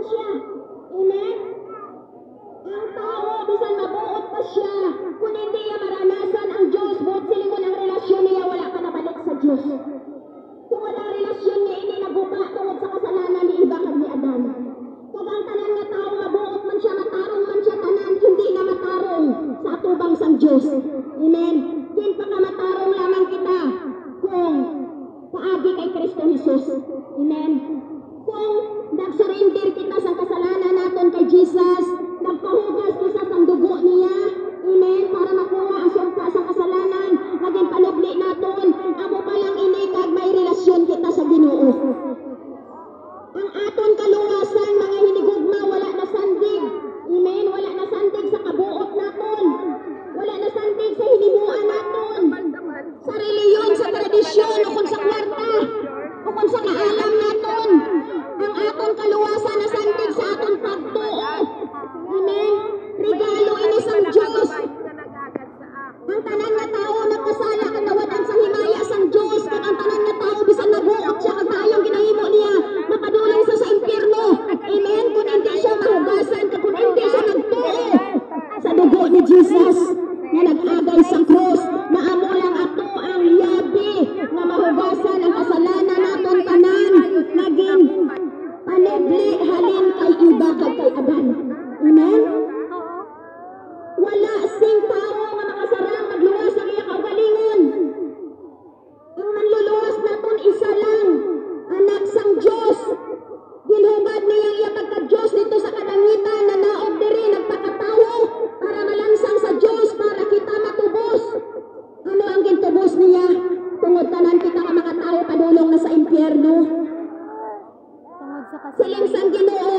siya. Amen? Ang tao, bisan mabuot pa siya, kung hindi niya maranasan ang Diyos, buot silingon ang relasyon niya, wala ka nabalik sa Diyos. Kung wala relasyon niya, hindi naguba tungod sa kasalanan ni Eva kag ni Adan. Kag ang tanan nga tao, mabuot man siya, matarong man siya, tanan, hindi na matarong sa atubang sang Diyos. Amen? Din pa ka matarong lamang kita kung paagi kay Kristo Jesus. Amen? Kung nag-surrender kita sa kasalanan naton kay Jesus, nagpahugas kita sa dugo niya, amen, para makuha ang sumpa sa kasalanan, naging panubli naton, amo palang inikag may relasyon kita sa Ginoo. Ang aton kaluwasan, mga hinigugma, wala na sandig. Amen, wala na sandig sa kabuot naton. Wala na sandig sa hinimuan naton. Sa reliyon, sa tradisyon, o kung sa kwarta, o kung sa kaalam naton. Ang aton kaluwasan na sandig sa aton pagtuo. Amen. Regalo ini sang Diyos. Ang tanan nga tao nagkasala kang nawadan sa himaya sang Diyos. Kung ang tanan nga tao bisan nabuot siya kag tayong ginahimo niya, mapadulang sa impyerno. Amen. Kung hindi siya mahugasan, kung hindi siya nagtuo sa dugo ni Jesus na nag-agay sa krus, maamo lang ato ang yabi na mahugasan ang kasalanan naton tanan, naging panubli halin kay Eva kag kay Adan. Amen? Wala sing tao nga makasarang magluwas sa iya kaugalingon. Ang manluluwas naton isa lang, anak sang Diyos. Ginhubad niya iya pagka-Diyos dito sa kadangitan na naog diri nagpakatawo para malansang sa Diyos para kita matubos. Ano ang gintubos niya? Tungod tanan kita ka mga tao padulong na sa impyerno. Siling sang Ginoo,